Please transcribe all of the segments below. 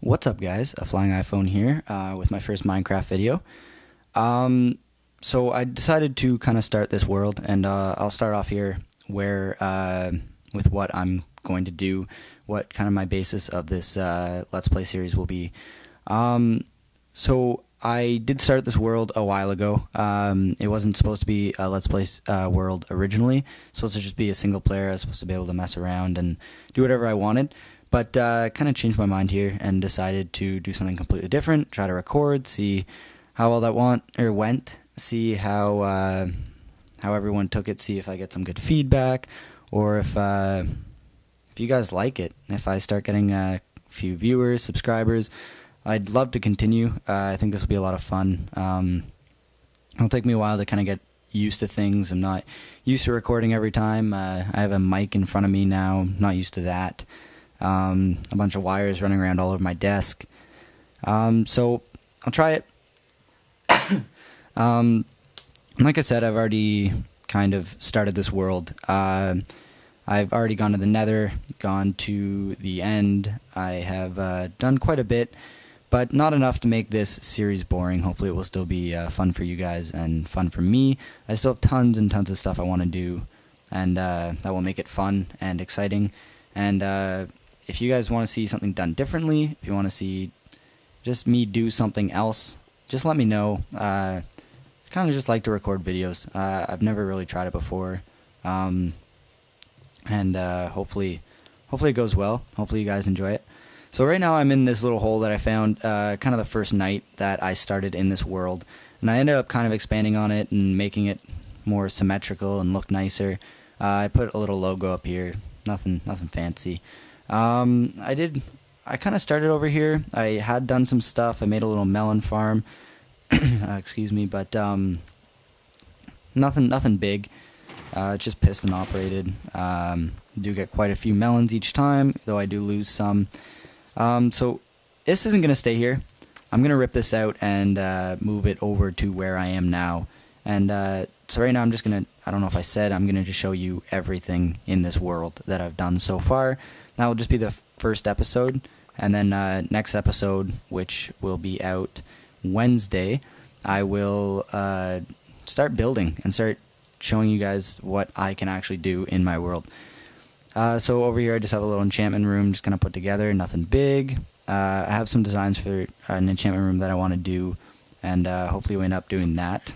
What's up, guys? A Flying iPhone here with my first Minecraft video. So I decided to kind of start this world, and I'll start off here where with what I'm going to do, what kind of my basis of this Let's Play series will be. So I did start this world a while ago. It wasn't supposed to be a Let's Play world originally. It was supposed to just be a single player. I was supposed to be able to mess around and do whatever I wanted. But kind of changed my mind here and decided to do something completely different. Try to record, see how all that went, see how everyone took it, see if I get some good feedback, or if you guys like it. If I start getting a few viewers, subscribers, I'd love to continue. I think this will be a lot of fun. It'll take me a while to kind of get used to things. I'm not used to recording every time. I have a mic in front of me now. I'm not used to that. A bunch of wires running around all over my desk. So I'll try it. Like I said, I've already kind of started this world. I've already gone to the Nether, gone to the end. I have done quite a bit, but not enough to make this series boring. Hopefully it will still be fun for you guys and fun for me. I still have tons and tons of stuff I want to do, and that will make it fun and exciting. And if you guys want to see something done differently, if you want to see just me do something else, just let me know. I kind of just like to record videos. I've never really tried it before, and hopefully it goes well. Hopefully you guys enjoy it. So right now I'm in this little hole that I found kind of the first night that I started in this world, and I ended up kind of expanding on it and making it more symmetrical and look nicer. I put a little logo up here, nothing fancy. I kind of started over here. I had done some stuff. I made a little melon farm. Excuse me, but nothing big. It's just piston operated. Do get quite a few melons each time, though I do lose some. So this isn't gonna stay here. I'm gonna rip this out and move it over to where I am now. And so right now I'm just gonna, I don't know if I said, I'm gonna just show you everything in this world that I've done so far. That will just be the first episode, and then next episode, which will be out Wednesday, I will start building and start showing you guys what I can actually do in my world. So over here I just have a little enchantment room just kind of put together, nothing big. I have some designs for an enchantment room that I want to do, and hopefully we'll end up doing that.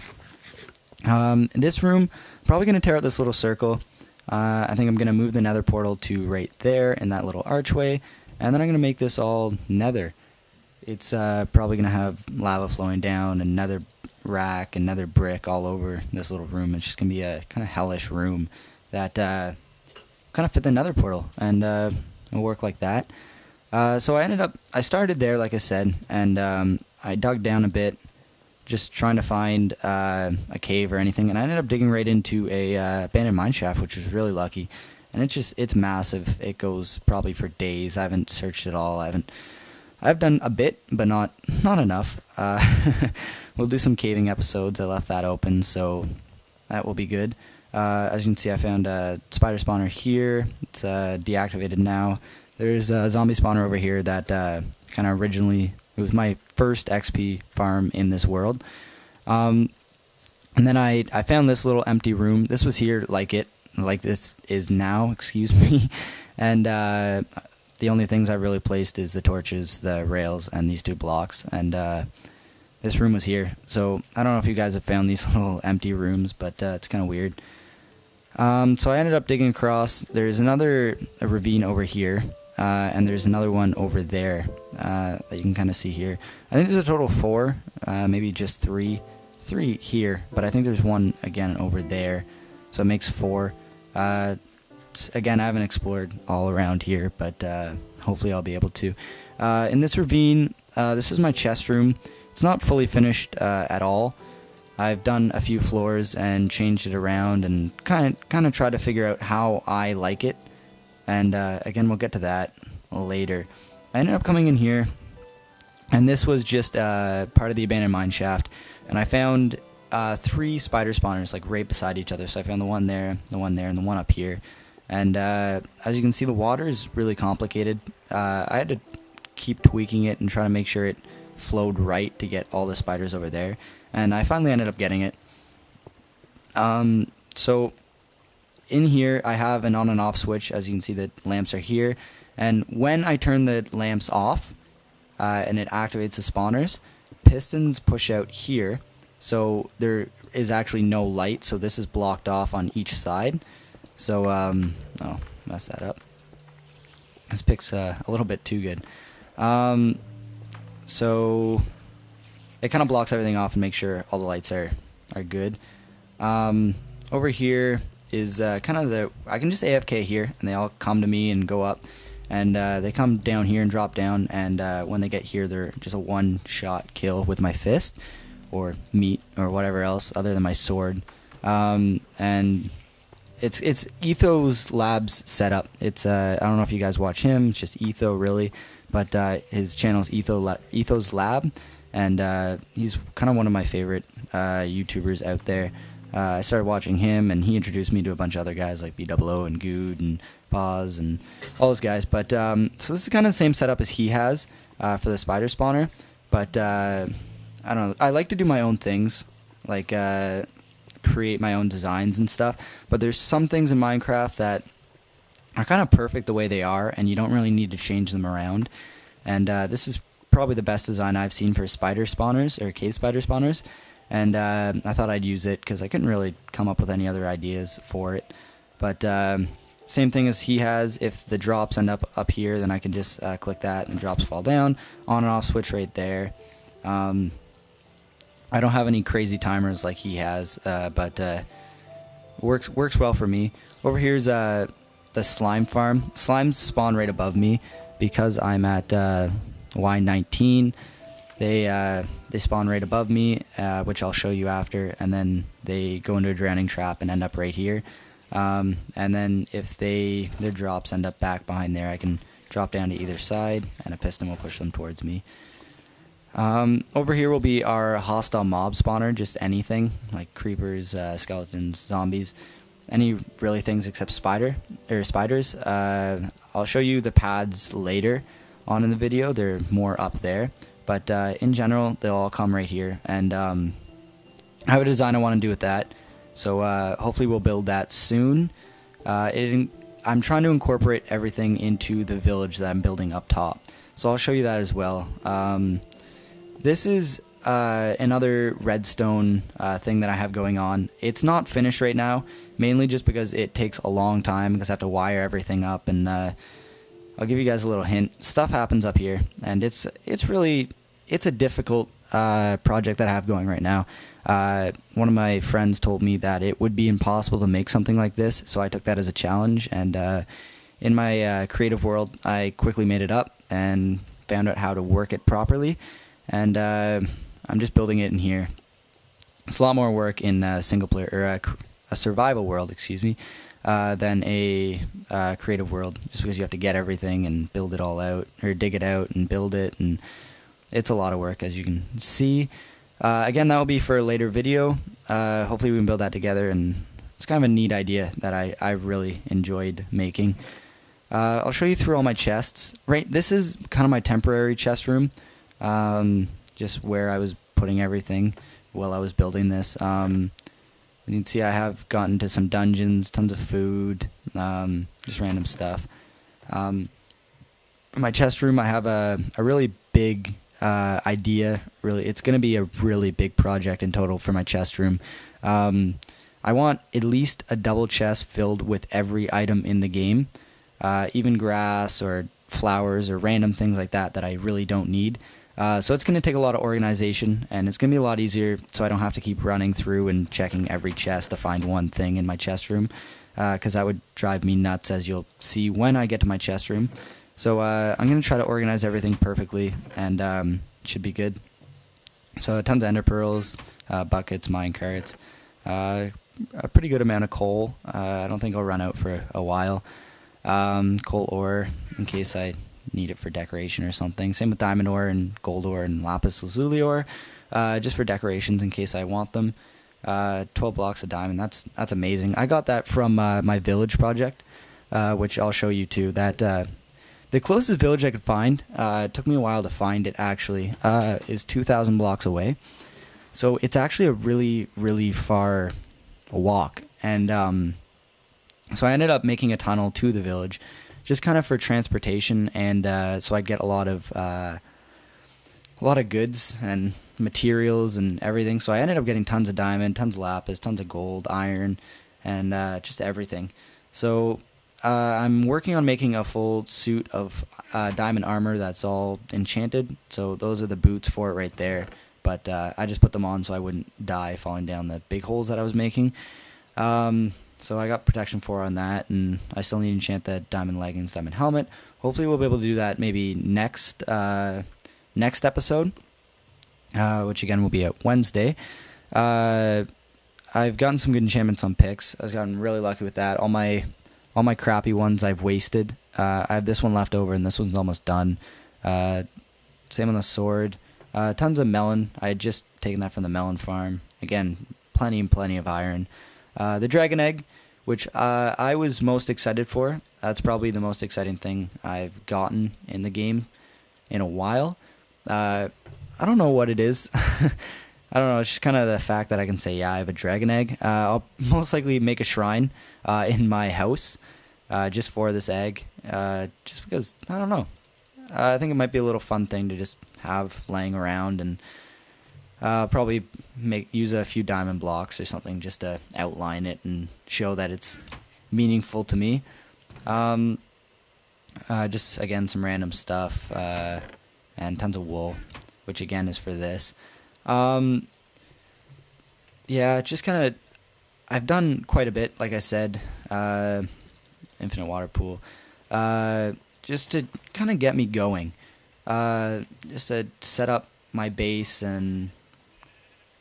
This room, I'm probably going to tear out this little circle. I think I'm going to move the nether portal to right there in that little archway, and then I'm going to make this all nether. It's probably going to have lava flowing down and nether rack and nether brick all over this little room. It's just going to be a kind of hellish room that kind of fit the nether portal, and it'll work like that. So I started there, like I said, and I dug down a bit, just trying to find a cave or anything, and I ended up digging right into a abandoned mine shaft, which was really lucky. And it's massive. It goes probably for days. I haven't searched it all. I've done a bit, but not enough. We'll do some caving episodes. I left that open, so that will be good. As you can see, I found a spider spawner here. It's deactivated now. There's a zombie spawner over here that kind of originally, it was my first XP farm in this world. And then I found this little empty room. This was here like this is now, excuse me. And the only things I really placed is the torches, the rails, and these two blocks. And this room was here. So I don't know if you guys have found these little empty rooms, but it's kind of weird. So I ended up digging across. There's a ravine over here. And there's another one over there that you can kind of see here. I think there's a total of 4, maybe just 3 here, but I think there's one again over there, so it makes 4. Again, I haven't explored all around here, but hopefully I'll be able to. In this ravine, this is my chest room. It's not fully finished at all. I've done a few floors and changed it around and kind of tried to figure out how I like it. And again, we'll get to that later. I ended up coming in here, and this was just part of the abandoned mine shaft. And I found 3 spider spawners, like right beside each other. So I found the one there, the one there, and the one up here. And as you can see, the water is really complicated. I had to keep tweaking it and trying to make sure it flowed right to get all the spiders over there, and I finally ended up getting it. So in here I have an on and off switch. As you can see, the lamps are here, and when I turn the lamps off and it activates the spawners, pistons push out here, so there is actually no light, so this is blocked off on each side. So oh, messed that up. This pick's a little bit too good. So it kind of blocks everything off and makes sure all the lights are good. Over here is kind of the, I can just AFK here and they all come to me and go up, and they come down here and drop down, and when they get here they're just a one-shot kill with my fist or meat or whatever else other than my sword. And it's Etho's Lab's setup. It's I don't know if you guys watch him. It's just Etho really, but his channel is Etho's Lab, and he's kind of one of my favorite YouTubers out there. I started watching him, and he introduced me to a bunch of other guys like B00 and Good and Paz and all those guys. But so this is kind of the same setup as he has for the spider spawner. But I don't know. I like to do my own things, like create my own designs and stuff. But there's some things in Minecraft that are kind of perfect the way they are, and you don't really need to change them around. And this is probably the best design I've seen for spider spawners, or cave spider spawners. And I thought I'd use it because I couldn't really come up with any other ideas for it. But same thing as he has. If the drops end up here, then I can just click that and the drops fall down. On and off switch right there. I don't have any crazy timers like he has, but works well for me. Over here's the slime farm. Slimes spawn right above me because I'm at Y19. They spawn right above me, which I'll show you after, and then they go into a drowning trap and end up right here. And then if their drops end up back behind there, I can drop down to either side, and a piston will push them towards me. Over here will be our hostile mob spawner, just anything, like creepers, skeletons, zombies, any really things except spiders. I'll show you the pads later on in the video. They're more up there. But in general, they'll all come right here, and I have a design I want to do with that, so hopefully we'll build that soon. I'm trying to incorporate everything into the village that I'm building up top, so I'll show you that as well. This is another redstone thing that I have going on. It's not finished right now, mainly just because it takes a long time, because I have to wire everything up, and I'll give you guys a little hint. Stuff happens up here, and it's a difficult project that I have going right now. One of my friends told me that it would be impossible to make something like this, so I took that as a challenge, and in my creative world, I quickly made it up and found out how to work it properly, and I'm just building it in here. It's a lot more work in a single player, or a survival world, excuse me, than a creative world, just because you have to get everything and build it all out, or dig it out and build it, and it's a lot of work, as you can see. Again, that will be for a later video. Hopefully we can build that together, and it's kind of a neat idea that I really enjoyed making. I'll show you through all my chests. Right, this is kind of my temporary chest room, just where I was putting everything while I was building this. You can see I have gotten to some dungeons, tons of food, just random stuff. In my chest room, I have a really big idea. Really, it's going to be a really big project in total for my chest room. I want at least a double chest filled with every item in the game, even grass or flowers or random things like that that I really don't need. So it's going to take a lot of organization, and it's going to be a lot easier so I don't have to keep running through and checking every chest to find one thing in my chest room, because that would drive me nuts, as you'll see when I get to my chest room. So I'm going to try to organize everything perfectly, and it should be good. So tons of ender pearls, buckets, mine carts, a pretty good amount of coal. I don't think I'll run out for a while. Coal ore in case I need it for decoration or something. Same with diamond ore and gold ore and lapis lazuli ore, just for decorations in case I want them. 12 blocks of diamond, that's amazing. I got that from my village project, which I'll show you too. That The closest village I could find, it took me a while to find it actually, is 2,000 blocks away. So it's actually a really, really far walk. And so I ended up making a tunnel to the village, just kind of for transportation, and so I'd get a lot of goods and materials and everything. So I ended up getting tons of diamond, tons of lapis, tons of gold, iron, and just everything. So I'm working on making a full suit of diamond armor that's all enchanted. So those are the boots for it right there. But I just put them on so I wouldn't die falling down the big holes that I was making. So I got protection 4 on that, and I still need to enchant the diamond leggings, diamond helmet. Hopefully we'll be able to do that maybe next episode, which again will be at Wednesday. I've gotten some good enchantments on picks. I've gotten really lucky with that. All my crappy ones I've wasted. I have this one left over, and this one's almost done. Same on the sword. Tons of melon. I had just taken that from the melon farm. Again, plenty and plenty of iron. The dragon egg, which I was most excited for. That's probably the most exciting thing I've gotten in the game in a while. I don't know what it is. I don't know, it's just kind of the fact that I can say, yeah, I have a dragon egg. I'll most likely make a shrine in my house just for this egg, just because, I don't know. I think it might be a little fun thing to just have laying around, and probably use a few diamond blocks or something just to outline it and show that it's meaningful to me. Just, again, some random stuff, and tons of wool, which again is for this. Yeah, just kind of, I've done quite a bit, like I said, infinite water pool, just to kind of get me going, just to set up my base and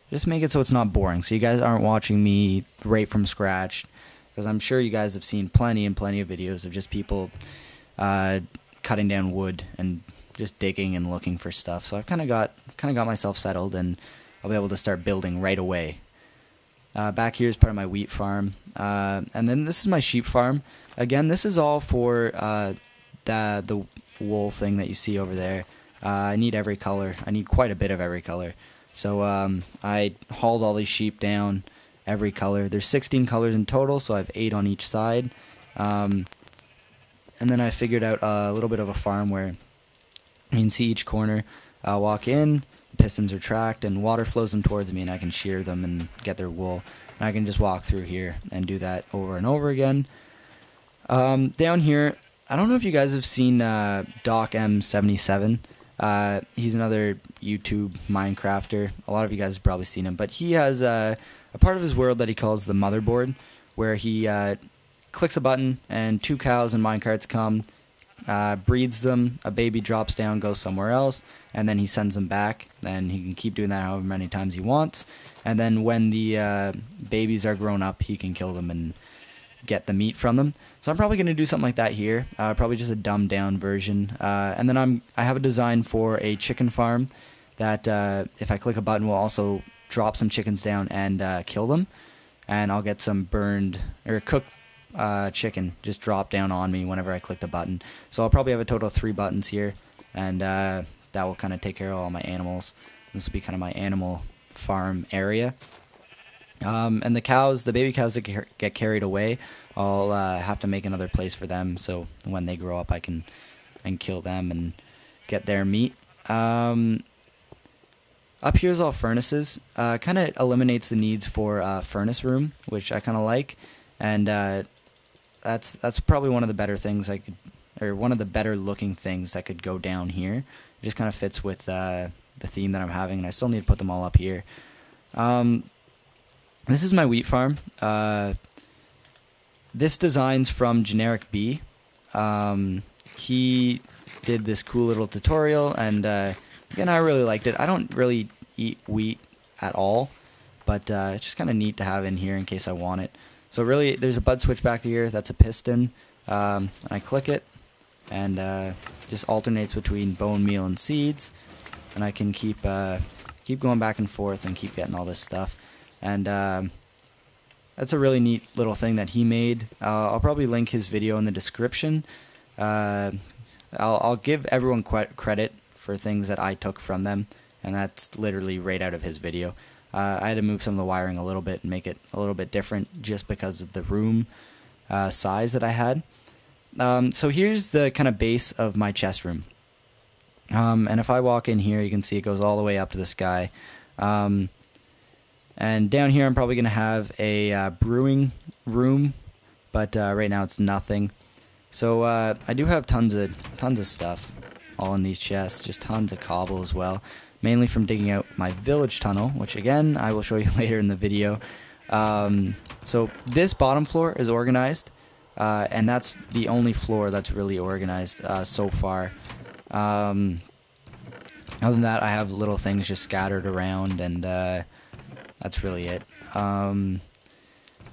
just make it so it's not boring, so you guys aren't watching me right from scratch, because I'm sure you guys have seen plenty and plenty of videos of just people cutting down wood and just digging and looking for stuff. So I've kind of got myself settled, and I'll be able to start building right away. Back here is part of my wheat farm, and then this is my sheep farm. Again, this is all for the wool thing that you see over there. I need every color. I need quite a bit of every color. So I hauled all these sheep down, every color. There's 16 colors in total, so I have 8 on each side. And then I figured out a little bit of a farm where you can see each corner. Walk in, the pistons are tracked, and water flows them towards me, and I can shear them and get their wool. And I can just walk through here and do that over and over again. Down here, I don't know if you guys have seen Doc M77. He's another YouTube Minecrafter. A lot of you guys have probably seen him, but he has a part of his world that he calls the motherboard, where he clicks a button and 2 cows and minecarts come, breeds them, a baby drops down, goes somewhere else, and then he sends them back, and he can keep doing that however many times he wants, and then when the babies are grown up, he can kill them and get the meat from them. So I'm probably going to do something like that here, probably just a dumbed down version, and then I have a design for a chicken farm that if I click a button will also drop some chickens down and kill them, and I'll get some burned or cooked chicken just drop down on me whenever I click the button. So I'll probably have a total of 3 buttons here, and that will kind of take care of all my animals. This will be kind of my animal farm area. And the cows, the baby cows that get carried away, I'll have to make another place for them, so when they grow up I can kill them and get their meat. Up here is all furnaces. Kind of eliminates the needs for a furnace room, which I kind of like, and that's probably one of the better things or one of the better looking things that could go down here. It just kind of fits with the theme that I'm having, and I still need to put them all up here. This is my wheat farm. This design's from Generic B. He did this cool little tutorial, and again, I really liked it. I don't really eat wheat at all, but it's just kind of neat to have in here in case I want it. So really, there's a bud switch back here. That's a piston. And I click it, and just alternates between bone meal and seeds, and I can keep going back and forth and keep getting all this stuff. And that's a really neat little thing that he made. I'll probably link his video in the description. I'll give everyone credit for things that I took from them, and that's literally right out of his video. I had to move some of the wiring a little bit and make it a little bit different just because of the room size that I had. So here's the kind of base of my chest room. And if I walk in here, you can see it goes all the way up to the sky. And down here I'm probably going to have a brewing room, but right now it's nothing. So I do have tons of stuff all in these chests, just tons of cobble as well, mainly from digging out my village tunnel, which again I will show you later in the video. So this bottom floor is organized, and that's the only floor that's really organized so far. Other than that, I have little things just scattered around, and that's really it.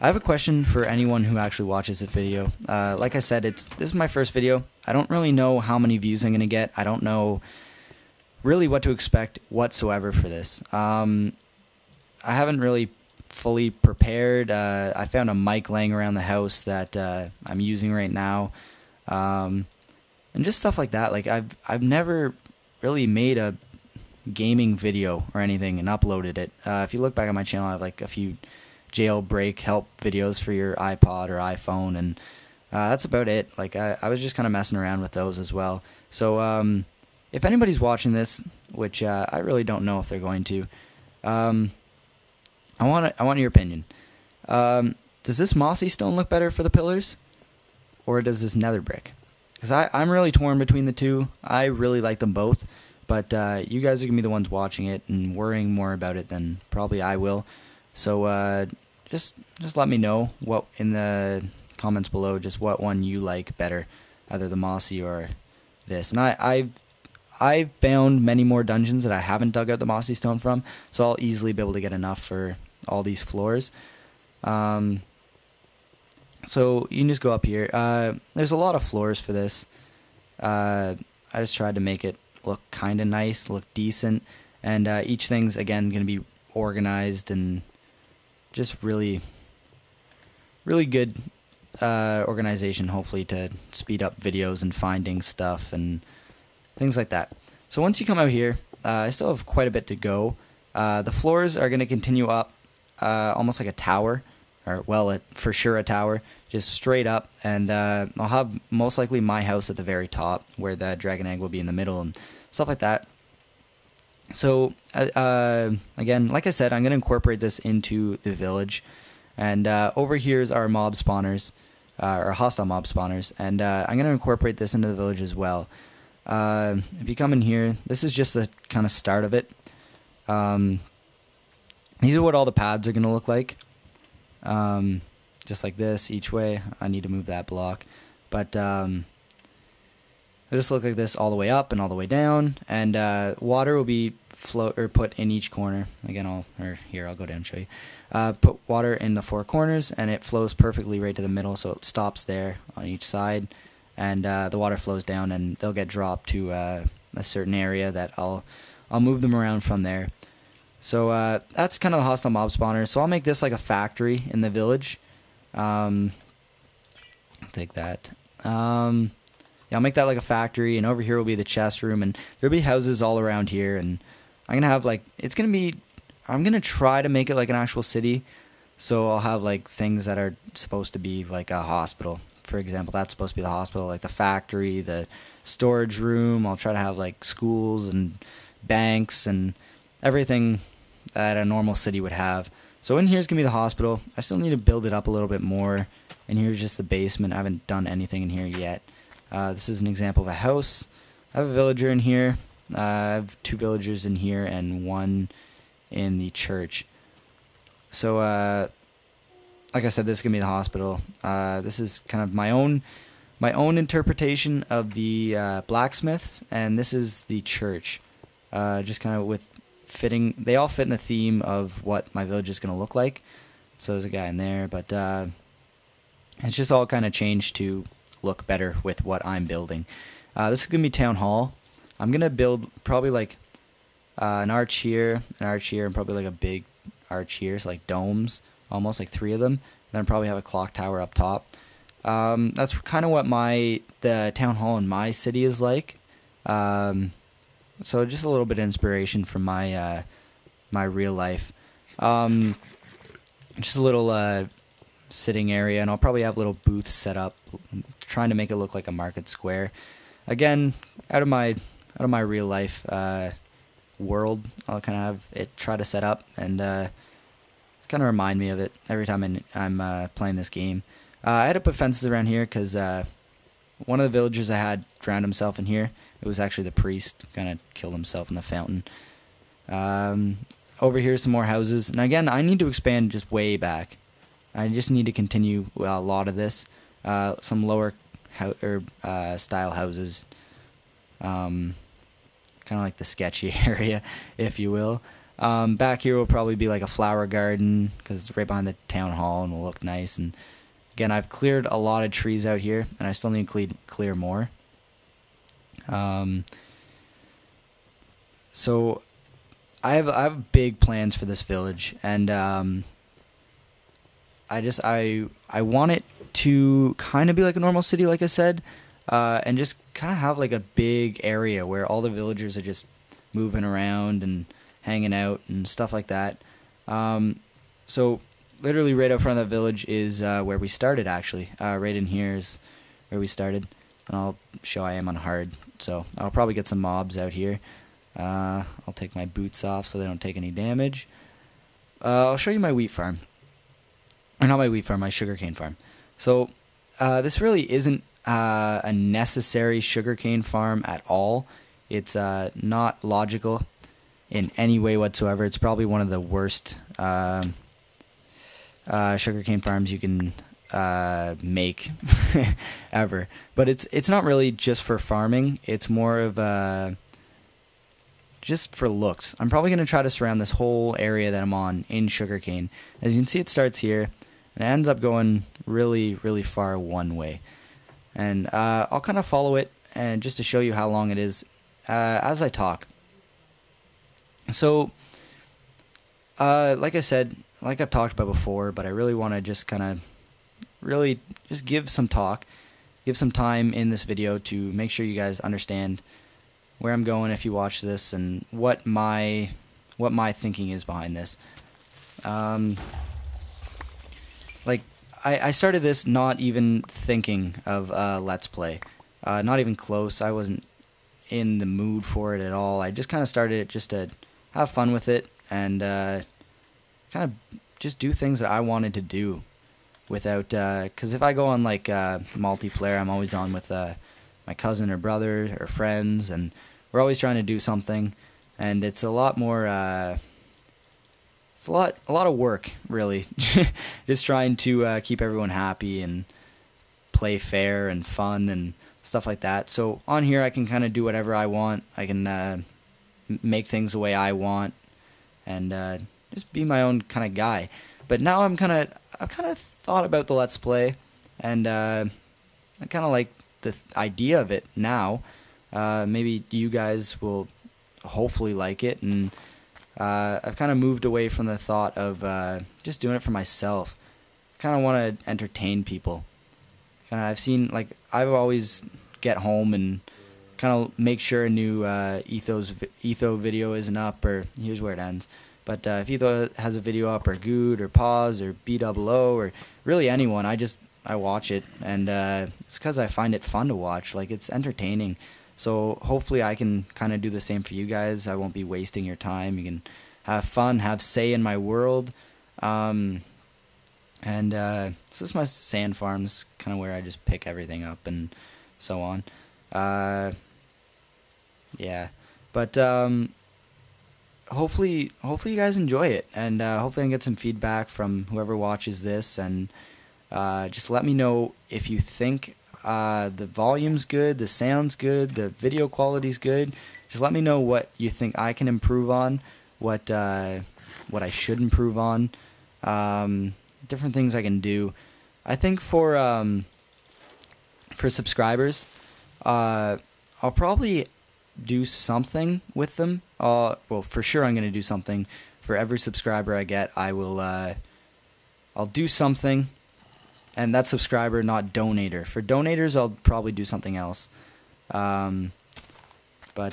I have a question for anyone who actually watches this video. Like I said, this is my first video. I don't really know how many views I'm going to get. I don't know really what to expect whatsoever for this. I haven't really fully prepared. I found a mic laying around the house that I'm using right now, and just stuff like that. Like I've never really made a gaming video or anything and uploaded it. If you look back at my channel, I have like a few jailbreak help videos for your iPod or iPhone, and that's about it. Like I was just kind of messing around with those as well. So if anybody's watching this, which I really don't know if they're going to, I want your opinion. Does this mossy stone look better for the pillars, or does this nether brick? Because I'm really torn between the two. I really like them both, but you guys are gonna be the ones watching it and worrying more about it than probably I will. So just let me know what in the comments below, just what one you like better, either the mossy or this. And I've found many more dungeons that I haven't dug out the mossy stone from, so I'll easily be able to get enough for all these floors. So you can just go up here. There's a lot of floors for this. I just tried to make it look kind of nice, look decent, and each thing's again going to be organized and just really good organization, hopefully to speed up videos and finding stuff and things like that. So once you come out here, I still have quite a bit to go. The floors are going to continue up almost like a tower, or well, for sure a tower, just straight up, and I'll have most likely my house at the very top, where the dragon egg will be in the middle and stuff like that. So again, like I said, I'm going to incorporate this into the village, and over here is our mob spawners, or hostile mob spawners, and I'm going to incorporate this into the village as well. If you come in here, this is just the kind of start of it. These are what all the paths are going to look like, just like this each way. I need to move that block, but it'll just look like this all the way up and all the way down, and water will be put in each corner. Again, I'll go down and show you. Put water in the four corners, and it flows perfectly right to the middle, so it stops there on each side, and the water flows down, and they'll get dropped to a certain area that I'll move them around from there. So that's kind of the hostile mob spawner. So I'll make this like a factory in the village. I'll take that. Yeah, I'll make that like a factory, and over here will be the chest room, and there'll be houses all around here, and I'm gonna have like, I'm gonna try to make it like an actual city. So I'll have like things that are supposed to be like a hospital. For example, that's supposed to be the hospital, like the factory, the storage room. I'll try to have like schools and banks and everything that a normal city would have. So in here's gonna be the hospital. I still need to build it up a little bit more. And here's just the basement. I haven't done anything in here yet. This is an example of a house. I have a villager in here. I have 2 villagers in here and 1 in the church. So like I said, this is gonna be the hospital. This is kind of my own interpretation of the blacksmiths, and this is the church. Just kind of with fitting, they all fit in the theme of what my village is gonna look like. So there's a guy in there, but it's just all kind of changed to look better with what I'm building. This is gonna be town hall. I'm gonna build probably like an arch here, and probably like a big arch here, so like domes, almost like 3 of them. Then I'll probably have a clock tower up top. That's kind of what the town hall in my city is like. So just a little bit of inspiration from my my real life. Just a little sitting area, and I'll probably have little booths set up, trying to make it look like a market square. Again, out of my real life world, I'll kind of have it try to set up and kind of remind me of it every time I'm playing this game. I had to put fences around here because one of the villagers I had drowned himself in here. It was actually the priest, kind of killed himself in the fountain. Over here, some more houses, and again, I need to expand just way back. I just need to continue a lot of this. Some lower style houses, kind of like the sketchy area, if you will. Back here will probably be like a flower garden because it's right behind the town hall and will look nice. And again, I've cleared a lot of trees out here, and I still need to clear more. So I have big plans for this village, and I want it to kind of be like a normal city, like I said, and just kind of have like a big area where all the villagers are just moving around and hanging out and stuff like that. So literally right out front of the village is where we started, actually. Right in here is where we started, and I'll show I am on hard, so I'll probably get some mobs out here. I'll take my boots off so they don't take any damage. I'll show you my wheat farm. Or not my wheat farm, my sugarcane farm. So this really isn't a necessary sugarcane farm at all. It's not logical in any way whatsoever. It's probably one of the worst sugarcane farms you can make ever. But it's not really just for farming. It's more of just for looks. I'm probably going to try to surround this whole area that I'm on in sugarcane. As you can see, it starts here and it ends up going really, really far one way. And I'll kind of follow it, and just to show you how long it is as I talk. So, like I said, like I've talked about before, but I really want to just kind of really just give some time in this video to make sure you guys understand where I'm going if you watch this, and what my thinking is behind this. Like I started this not even thinking of Let's Play, not even close. I wasn't in the mood for it at all. I just kind of started it just to have fun with it and kind of just do things that I wanted to do without, because if I go on like multiplayer, I'm always on with my cousin or brother or friends, and we're always trying to do something, and it's a lot more it's a lot of work, really. Just trying to keep everyone happy and play fair and fun and stuff like that. So on here I can kind of do whatever I want. I can make things the way I want, and just be my own kind of guy. But now I've kind of thought about the Let's Play, and I kind of like the idea of it now. Maybe you guys will hopefully like it, and I've kind of moved away from the thought of just doing it for myself. I kind of want to entertain people. I've seen, like, I've always get home and kind of make sure a new Etho video isn't up, or here's where it ends. But if Etho has a video up, or Good, or Pause, or B00, or really anyone, I watch it, and it's because I find it fun to watch. Like, it's entertaining. So hopefully I can kind of do the same for you guys. I won't be wasting your time. You can have fun, have say in my world. So this is my sand farms, kind of where I just pick everything up and so on. Yeah, but hopefully you guys enjoy it, and hopefully I can get some feedback from whoever watches this, and just let me know if you think the volume's good, the sound's good, the video quality's good. Just let me know what you think I can improve on, what I should improve on, different things I can do. I think for subscribers, I'll probably do something with them. Well, for sure I'm going to do something. For every subscriber I get, I'll do something. And that's subscriber, not donator. For donators, I'll probably do something else. But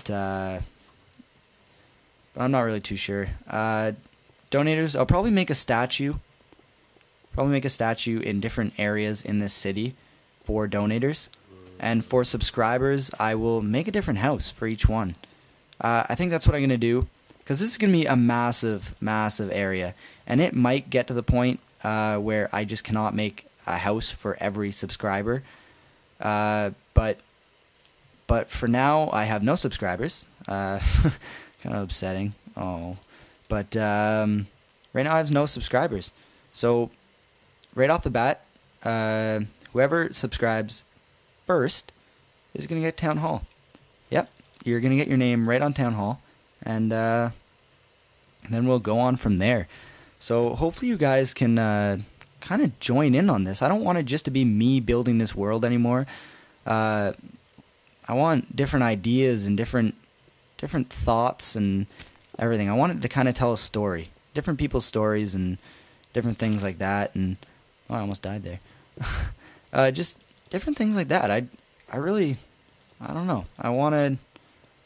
I'm not really too sure. Donators, I'll probably make a statue. Probably make a statue in different areas in this city for donators. And for subscribers, I will make a different house for each one. I think that's what I'm going to do, because this is going to be a massive, massive area. And it might get to the point where I just cannot make a house for every subscriber. But for now, I have no subscribers. Kind of upsetting. Oh, but right now I have no subscribers. So right off the bat, whoever subscribes first is gonna get Town Hall. Yep, you're gonna get your name right on Town Hall, and then we'll go on from there. So hopefully you guys can kind of join in on this. I don't want it just to be me building this world anymore. I want different ideas and different thoughts and everything. I want it to kind of tell a story, different people's stories and different things like that. And oh, I almost died there. Just different things like that. I don't know. I want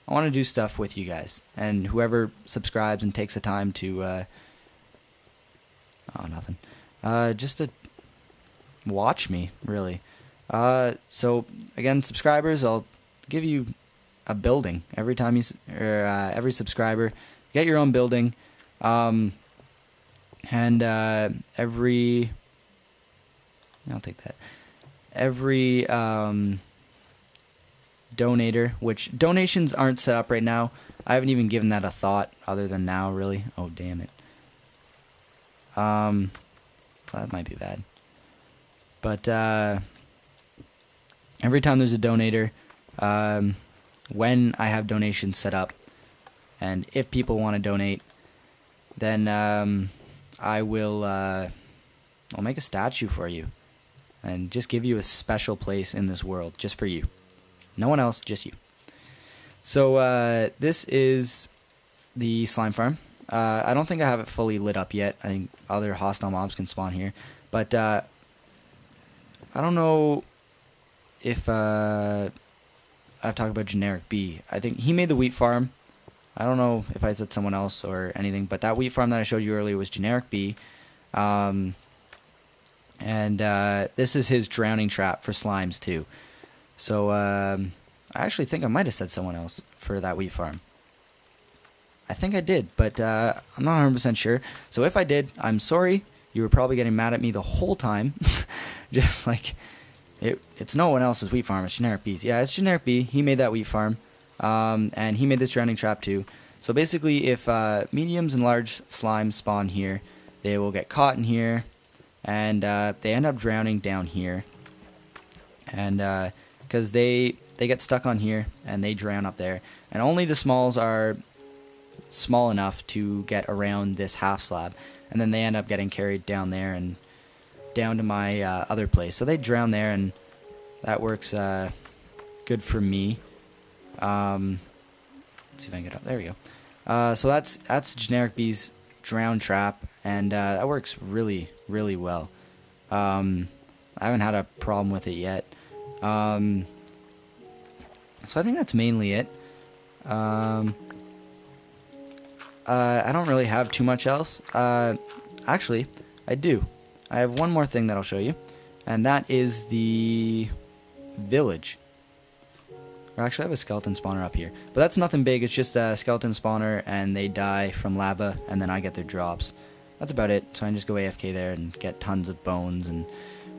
to do stuff with you guys, and whoever subscribes and takes the time to just to watch me, really. So again, subscribers, I'll give you a building every time every subscriber get your own building, and every donator, which donations aren't set up right now. I haven't even given that a thought other than now, really. Oh, damn it. That might be bad. But every time there's a donator, when I have donations set up, and if people want to donate, then I'll make a statue for you, and just give you a special place in this world, just for you. No one else, just you. So this is the slime farm. I don't think I have it fully lit up yet. I think other hostile mobs can spawn here, but I don't know if I've talked about Generic B. I think he made the wheat farm. I don't know if I said someone else or anything, but that wheat farm that I showed you earlier was Generic B. And this is his drowning trap for slimes too. So I actually think I might have said someone else for that wheat farm. I think I did, but I'm not 100% sure. So if I did, I'm sorry. You were probably getting mad at me the whole time. Just like, it's no one else's wheat farm, it's Generic B's. Yeah, it's Generic B. He made that wheat farm. And he made this drowning trap too. So basically, if mediums and large slimes spawn here, they will get caught in here, and they end up drowning down here. And because they get stuck on here, and they drown up there. And only the smalls are small enough to get around this half slab, and then they end up getting carried down there and down to my other place. So they drown there, and that works good for me. Let's see if I can get up. There we go. So that's Generic B's drown trap, and that works really, really well. I haven't had a problem with it yet. So I think that's mainly it. I don't really have too much else. Actually, I do. I have one more thing that I'll show you, and that is the village. Or actually, I have a skeleton spawner up here. But that's nothing big. It's just a skeleton spawner, and they die from lava, and then I get their drops. That's about it. So I can just go AFK there and get tons of bones and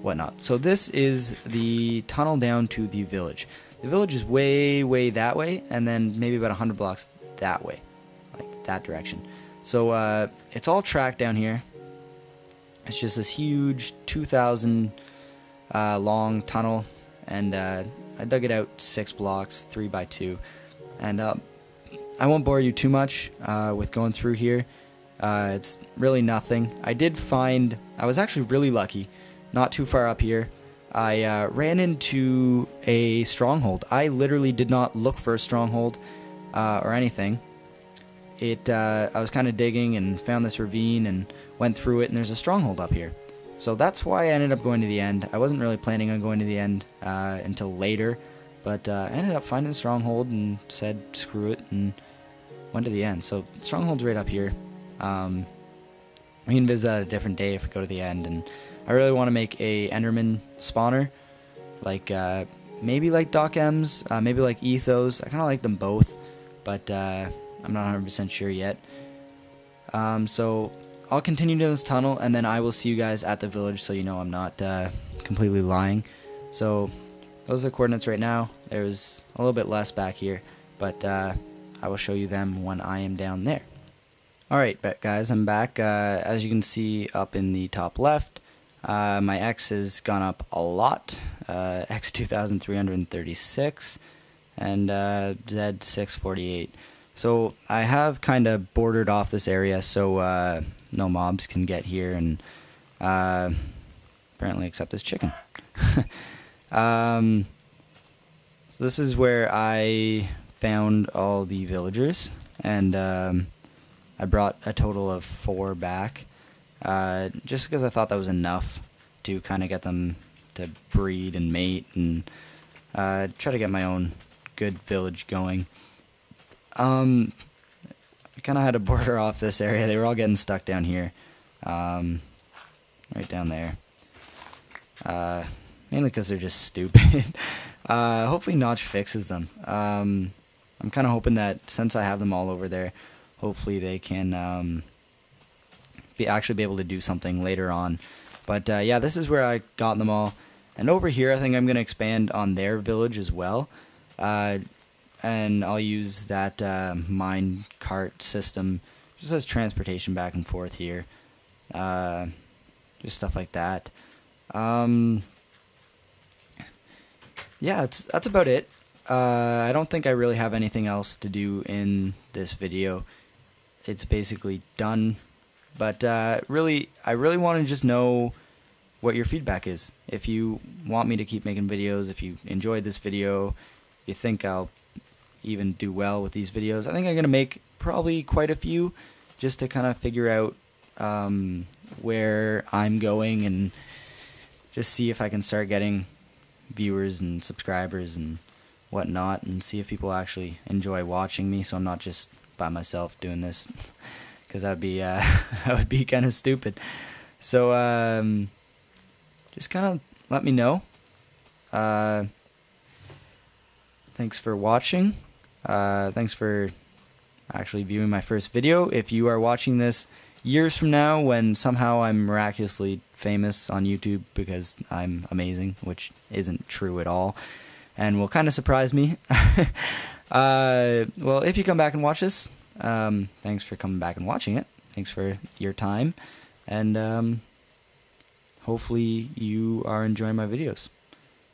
whatnot. So this is the tunnel down to the village. The village is way, way that way, and then maybe about 100 blocks that way. Like that direction. So it's all tracked down here. It's just this huge 2,000 long tunnel, and I dug it out 6 blocks, 3 by 2, and I won't bore you too much with going through here. It's really nothing. I was actually really lucky. Not too far up here, I ran into a stronghold. I literally did not look for a stronghold or anything. I was kind of digging and found this ravine and went through it, and there's a stronghold up here. So that's why I ended up going to the end. I wasn't really planning on going to the end until later, but I ended up finding the stronghold and said screw it and went to the end. So stronghold's right up here. We can visit that a different day if we go to the end, and I really want to make a Enderman spawner, like maybe like Doc M's, maybe like Ethos. I kind of like them both, but I'm not 100% sure yet. So I'll continue to this tunnel, and then I will see you guys at the village, so you know I'm not completely lying. So those are the coordinates right now. There's a little bit less back here, but I will show you them when I am down there. Alright guys, I'm back. As you can see up in the top left, my X has gone up a lot. X 2336 and Z 648. So I have kind of bordered off this area so no mobs can get here and apparently except this chicken. So this is where I found all the villagers, and I brought a total of 4 back, just because I thought that was enough to kind of get them to breed and mate and try to get my own good village going. I kind of had to border off this area. They were all getting stuck down here, right down there, mainly because they're just stupid. Hopefully Notch fixes them. I'm kind of hoping that since I have them all over there, hopefully they can actually be able to do something later on. But yeah, this is where I got them all. And over here I think I'm going to expand on their village as well. And I'll use that mine cart system just as transportation back and forth here. Just stuff like that. Yeah, that's about it. I don't think I really have anything else to do in this video. It's basically done, but I really want to just know what your feedback is. If you want me to keep making videos, if you enjoyed this video, you think I'll even do well with these videos. I think I'm going to make probably quite a few just to kind of figure out where I'm going and just see if I can start getting viewers and subscribers and whatnot, and see if people actually enjoy watching me, so I'm not just by myself doing this, because that would be kind of stupid. So just kind of let me know. Thanks for watching. Thanks for actually viewing my first video. If you are watching this years from now, when somehow I'm miraculously famous on YouTube because I'm amazing, which isn't true at all, and will kind of surprise me. Well, if you come back and watch this, thanks for coming back and watching it. Thanks for your time, and hopefully you are enjoying my videos.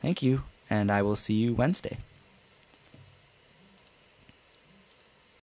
Thank you, and I will see you Wednesday.